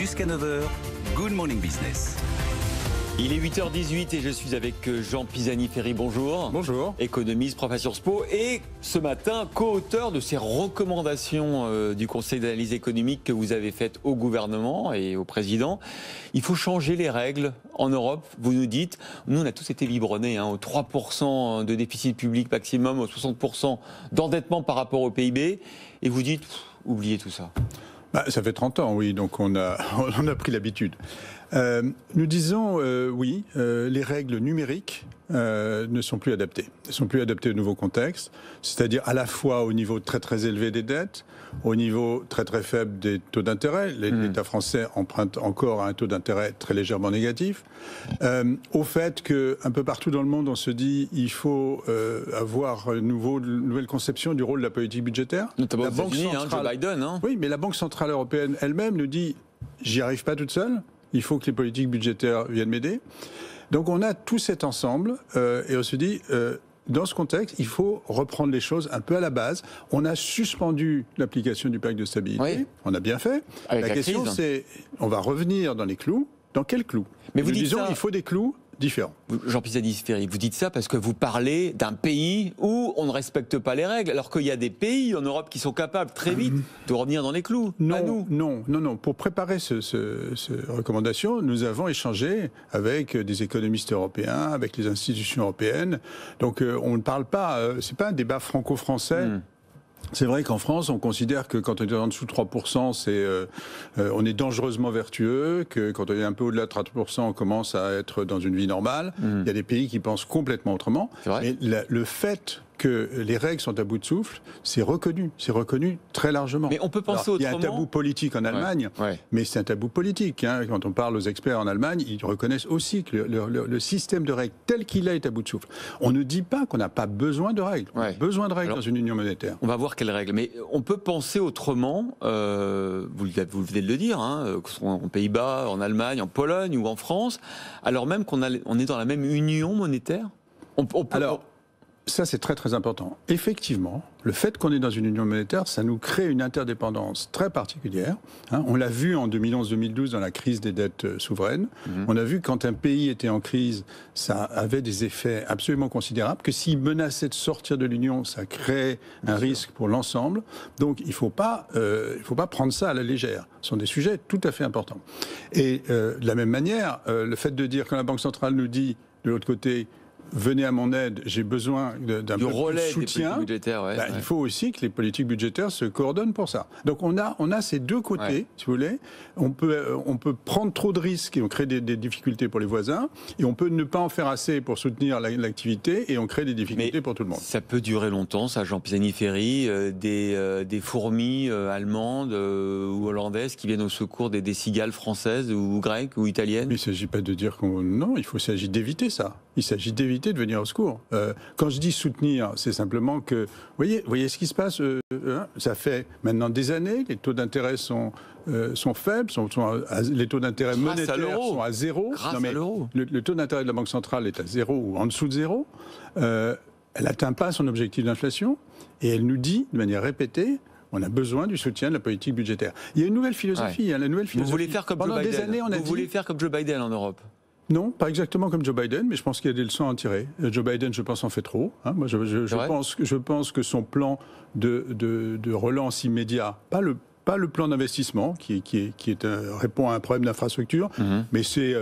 Jusqu'à 9h, Good Morning Business. Il est 8h18 et je suis avec Jean Pisani-Ferry, bonjour. Bonjour. Économiste, professeur SPO et ce matin, co-auteur de ces recommandations du Conseil d'analyse économique que vous avez faites au gouvernement et au président. Il faut changer les règles en Europe, vous nous dites. Nous, on a tous été biberonnés aux 3% de déficit public maximum, aux 60% d'endettement par rapport au PIB. Et vous dites, oubliez tout ça. Ça fait 30 ans, oui, donc on a pris l'habitude. Nous disons, oui, les règles numériques ne sont plus adaptées. Elles ne sont plus adaptées au nouveau contexte, c'est-à-dire à la fois au niveau très très élevé des dettes, au niveau très très faible des taux d'intérêt. L'État français emprunte encore à un taux d'intérêt très légèrement négatif. Au fait qu'un peu partout dans le monde, on se dit il faut avoir une nouvelle conception du rôle de la politique budgétaire. Notamment aux États-Unis, Joe Biden. Oui, mais la Banque Centrale Européenne elle-même nous dit j'y arrive pas toute seule. Il faut que les politiques budgétaires viennent m'aider. Donc on a tout cet ensemble et on se dit, dans ce contexte, il faut reprendre les choses un peu à la base. On a suspendu l'application du pacte de stabilité. Oui. On a bien fait. La question c'est, on va revenir dans les clous. Dans quels clous? Mais vous dites il faut des clous différents. Jean Pisani-Ferry, vous dites ça parce que vous parlez d'un pays où on ne respecte pas les règles, alors qu'il y a des pays en Europe qui sont capables très vite de revenir dans les clous. Non. Pour préparer ces recommandations, nous avons échangé avec des économistes européens, avec les institutions européennes. Donc on ne parle pas, c'est pas un débat franco-français. C'est vrai qu'en France, on considère que quand on est en dessous de 3%, on est dangereusement vertueux, que quand on est un peu au-delà de 3%, on commence à être dans une vie normale. Il y a des pays qui pensent complètement autrement. Mais le fait que les règles sont à bout de souffle, c'est reconnu très largement. Mais on peut penser autrement. Il y a un tabou politique en Allemagne, mais c'est un tabou politique. Quand on parle aux experts en Allemagne, ils reconnaissent aussi que le système de règles tel qu'il est à bout de souffle. On ne dit pas qu'on n'a pas besoin de règles. On a besoin de règles dans une union monétaire. On va voir quelles règles. Mais on peut penser autrement, vous venez de le dire, que ce soit en Pays-Bas, en Allemagne, en Pologne ou en France, alors même qu'on est dans la même union monétaire. Ça, c'est très très important. Effectivement, le fait qu'on est dans une union monétaire, ça nous crée une interdépendance très particulière. On l'a vu en 2011-2012 dans la crise des dettes souveraines. On a vu que quand un pays était en crise, ça avait des effets absolument considérables, que s'il menaçait de sortir de l'union, ça crée un risque pour l'ensemble. Donc il ne faut pas prendre ça à la légère. Ce sont des sujets tout à fait importants. Et de la même manière, le fait de dire quand la Banque centrale nous dit, de l'autre côté, venez à mon aide, j'ai besoin d'un peu de soutien. Il faut aussi que les politiques budgétaires se coordonnent pour ça. Donc on a ces deux côtés, si vous voulez. On peut prendre trop de risques et on crée des difficultés pour les voisins, et on peut ne pas en faire assez pour soutenir l'activité et on crée des difficultés pour tout le monde. Ça peut durer longtemps, ça, Jean Pisani-Ferry, des fourmis allemandes ou hollandaises qui viennent au secours des cigales françaises ou grecques ou italiennes. Mais il ne s'agit pas de dire non, il s'agit d'éviter ça. Il s'agit d'éviter de venir au secours. Quand je dis soutenir, c'est simplement que, voyez ce qui se passe. Ça fait maintenant des années, les taux d'intérêt sont faibles, les taux d'intérêt monétaires sont à zéro. À l'euro. Le taux d'intérêt de la Banque centrale est à zéro ou en dessous de zéro. Elle n'atteint pas son objectif d'inflation et elle nous dit de manière répétée, on a besoin du soutien de la politique budgétaire. Il y a une nouvelle philosophie. La nouvelle philosophie. Vous voulez faire comme Joe Biden. Vous voulez faire comme Joe Biden en Europe? Non, pas exactement comme Joe Biden, mais je pense qu'il y a des leçons à en tirer. Joe Biden, je pense, en fait trop. Moi, je pense que son plan de relance immédiat, pas le plan d'investissement qui répond à un problème d'infrastructure, mais c'est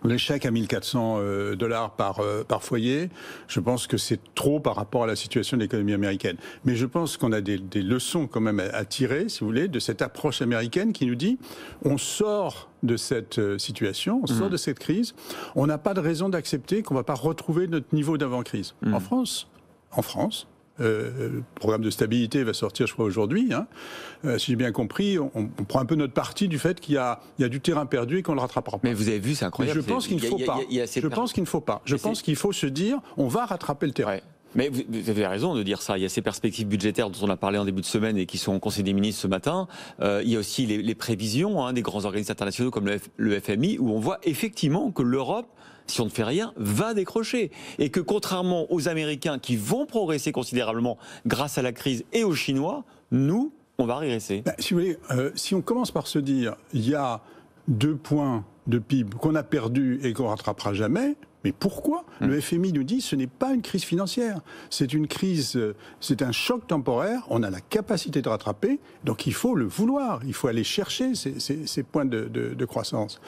les chèques à $1 400 par foyer. Je pense que c'est trop par rapport à la situation de l'économie américaine. Mais je pense qu'on a des leçons quand même à tirer, si vous voulez, de cette approche américaine qui nous dit on sort de cette situation, on sort de cette crise, on n'a pas de raison d'accepter qu'on ne va pas retrouver notre niveau d'avant-crise. En France, le programme de stabilité va sortir, je crois, aujourd'hui. Si j'ai bien compris, on prend un peu notre parti du fait qu'il y a du terrain perdu et qu'on ne le rattrapera pas. Mais vous avez vu, c'est incroyable. Mais je pense qu'il ne faut pas. Je pense qu'il ne faut pas. Je pense qu'il faut se dire, on va rattraper le terrain. Mais vous avez raison de dire ça. Il y a ces perspectives budgétaires dont on a parlé en début de semaine et qui sont au Conseil des ministres ce matin. Il y a aussi les prévisions des grands organismes internationaux comme le FMI, où on voit effectivement que l'Europe, si on ne fait rien, va décrocher. Et que contrairement aux Américains qui vont progresser considérablement grâce à la crise et aux Chinois, nous, on va régresser. Si vous voulez, si on commence par se dire, il y a 2 points de PIB qu'on a perdus et qu'on rattrapera jamais. Mais pourquoi ? Le FMI nous dit ce n'est pas une crise financière, c'est une crise, c'est un choc temporaire, on a la capacité de rattraper, donc il faut le vouloir, il faut aller chercher ces points de croissance.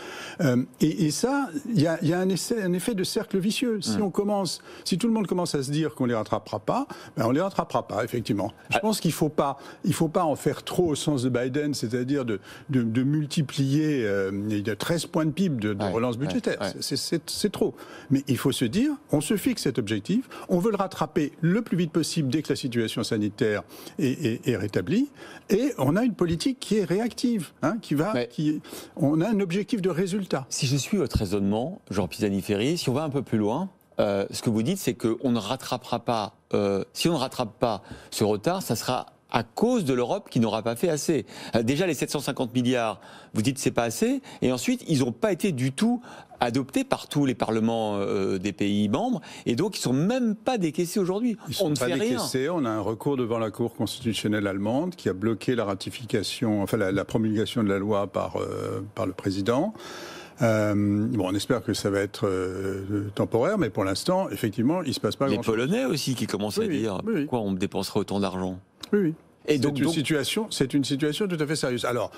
Et ça, il y a un effet de cercle vicieux. Si tout le monde commence à se dire qu'on ne les rattrapera pas, on ne les rattrapera pas, effectivement. Je pense qu'il ne faut pas en faire trop au sens de Biden, c'est-à-dire de multiplier, il y a 13 points de PIB de relance budgétaire, c'est trop. Mais il faut se dire, on se fixe cet objectif, on veut le rattraper le plus vite possible dès que la situation sanitaire est rétablie, et on a une politique qui est réactive, on a un objectif de résultat. Si je suis votre raisonnement, Jean Pisani-Ferry, si on va un peu plus loin, ce que vous dites, c'est qu'on ne rattrapera pas, si on ne rattrape pas ce retard, ça sera à cause de l'Europe qui n'aura pas fait assez. Déjà, les 750 milliards, vous dites que c'est pas assez, et ensuite, ils n'ont pas été du tout adoptés par tous les parlements des pays membres, et donc ils ne sont même pas décaissés aujourd'hui. On ne fait rien. On a un recours devant la Cour constitutionnelle allemande qui a bloqué la ratification, enfin la promulgation de la loi par le président. On espère que ça va être temporaire, mais pour l'instant, effectivement, il ne se passe pas grand-chose. Les Polonais aussi qui commencent à dire pourquoi on dépenserait autant d'argent. Oui. Et c'est une situation tout à fait sérieuse. Alors,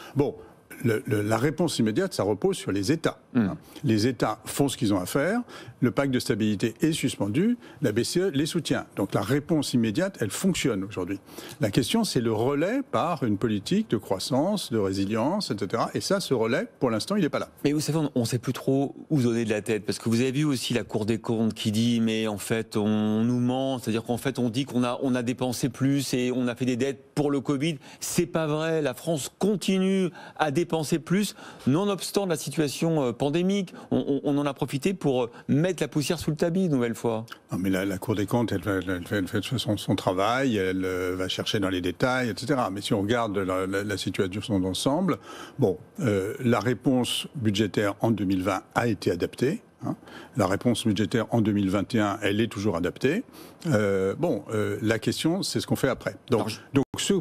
la réponse immédiate, ça repose sur les États. Les États font ce qu'ils ont à faire, le pacte de stabilité est suspendu, la BCE les soutient. Donc la réponse immédiate, elle fonctionne aujourd'hui. La question, c'est le relais par une politique de croissance, de résilience, etc. Et ça, ce relais, pour l'instant, il n'est pas là. Mais vous savez, on ne sait plus trop où donner de la tête, parce que vous avez vu aussi la Cour des comptes qui dit, mais en fait, on nous ment, c'est-à-dire qu'en fait, on dit qu'on a dépensé plus et on a fait des dettes pour le Covid. C'est pas vrai, la France continue à dépenser plus, nonobstant la situation pandémique. On en a profité pour mettre la poussière sous le tapis une nouvelle fois. Non, mais la Cour des comptes, elle fait son travail, elle va chercher dans les détails, etc. Mais si on regarde la situation d'ensemble, la réponse budgétaire en 2020 a été adaptée. La réponse budgétaire en 2021, elle est toujours adaptée. La question, c'est ce qu'on fait après. Donc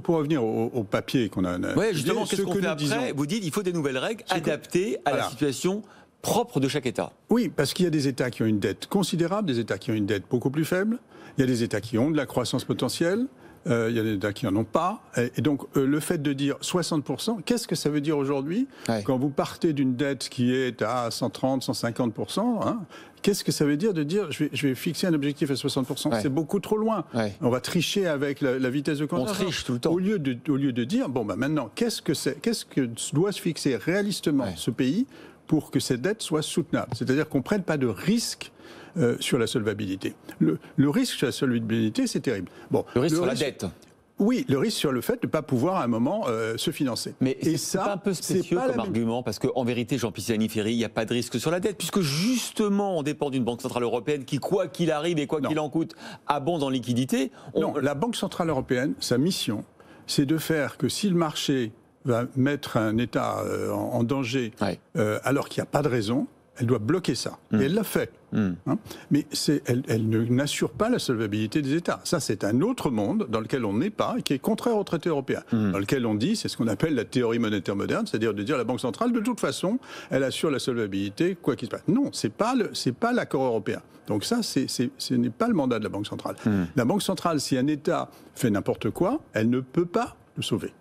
pour revenir au papier qu'on a... Oui, justement, qu'est-ce qu'on fait après ? Vous dites qu'il faut des nouvelles règles adaptées à la situation propre de chaque État. Oui, parce qu'il y a des États qui ont une dette considérable, des États qui ont une dette beaucoup plus faible, il y a des États qui ont de la croissance potentielle, il y a des États qui n'en ont pas. Et donc, le fait de dire 60%, qu'est-ce que ça veut dire aujourd'hui ? Quand vous partez d'une dette qui est à 130, 150%, qu'est-ce que ça veut dire de dire je vais fixer un objectif à 60% ? C'est beaucoup trop loin. On va tricher avec la vitesse de croissance. On triche tout le temps. Au lieu de dire, maintenant, qu'est-ce que doit se fixer réalistement ce pays pour que cette dette soit soutenable ? C'est-à-dire qu'on ne prenne pas de risque sur la solvabilité. Le risque sur la solvabilité, c'est terrible. Le risque sur la dette. Oui, le risque sur le fait de ne pas pouvoir à un moment se financer. Mais c'est pas un peu spécieux comme argument, parce qu'en vérité, Jean Pisani-Ferry, il n'y a pas de risque sur la dette, puisque justement, on dépend d'une Banque Centrale Européenne qui, quoi qu'il arrive et quoi qu'il en coûte, abonde en liquidité. Non, la Banque Centrale Européenne, sa mission, c'est de faire que si le marché va mettre un État en danger, alors qu'il n'y a pas de raison, elle doit bloquer ça. Et elle l'a fait. Mais elle n'assure pas la solvabilité des États. Ça, c'est un autre monde dans lequel on n'est pas et qui est contraire au traité européen. Dans lequel on dit, c'est ce qu'on appelle la théorie monétaire moderne, c'est-à-dire de dire la Banque centrale, de toute façon, elle assure la solvabilité, quoi qu'il se passe. Non, c'est pas l'accord européen. Donc ça, ce n'est pas le mandat de la Banque centrale. La Banque centrale, si un État fait n'importe quoi, elle ne peut pas le sauver.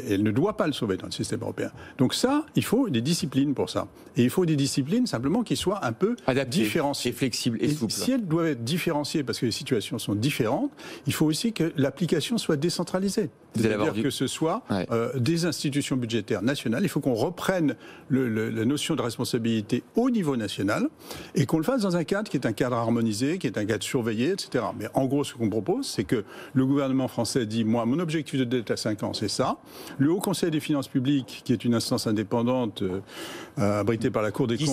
Elle ne doit pas le sauver dans le système européen. Donc ça, il faut des disciplines pour ça. Et il faut des disciplines simplement qui soient un peu différenciées. Et flexibles et souples. Si elles doivent être différenciées parce que les situations sont différentes, il faut aussi que l'application soit décentralisée. C'est-à-dire que ce soit des institutions budgétaires nationales. Il faut qu'on reprenne la notion de responsabilité au niveau national et qu'on le fasse dans un cadre qui est un cadre harmonisé, qui est un cadre surveillé, etc. Mais en gros, ce qu'on propose, c'est que le gouvernement français dit, moi, mon objectif de dette à 5 ans, c'est ça. Le Haut Conseil des finances publiques, qui est une instance indépendante abritée par la Cour des comptes, dit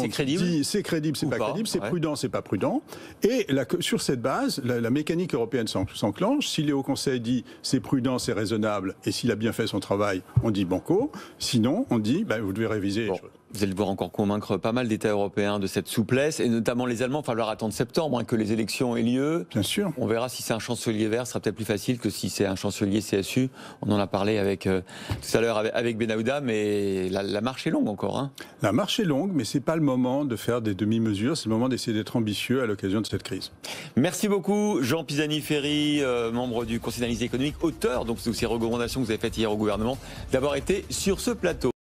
c'est crédible, c'est pas crédible, c'est prudent, c'est pas prudent. Et sur cette base, la mécanique européenne s'enclenche. Si le Haut Conseil dit c'est prudent, c'est raisonnable, et s'il a bien fait son travail, on dit banco. Sinon, on dit vous devez réviser les choses. Vous allez devoir encore convaincre pas mal d'États européens de cette souplesse, et notamment les Allemands. Il va falloir attendre septembre que les élections aient lieu. Bien sûr. On verra si c'est un chancelier vert, ce sera peut-être plus facile que si c'est un chancelier CSU. On en a parlé tout à l'heure avec Benahouda, mais la marche est longue encore. Hein. La marche est longue, mais ce n'est pas le moment de faire des demi-mesures, c'est le moment d'essayer d'être ambitieux à l'occasion de cette crise. Merci beaucoup Jean Pisani-Ferry, membre du Conseil d'analyse économique, auteur donc, de ces recommandations que vous avez faites hier au gouvernement, d'avoir été sur ce plateau.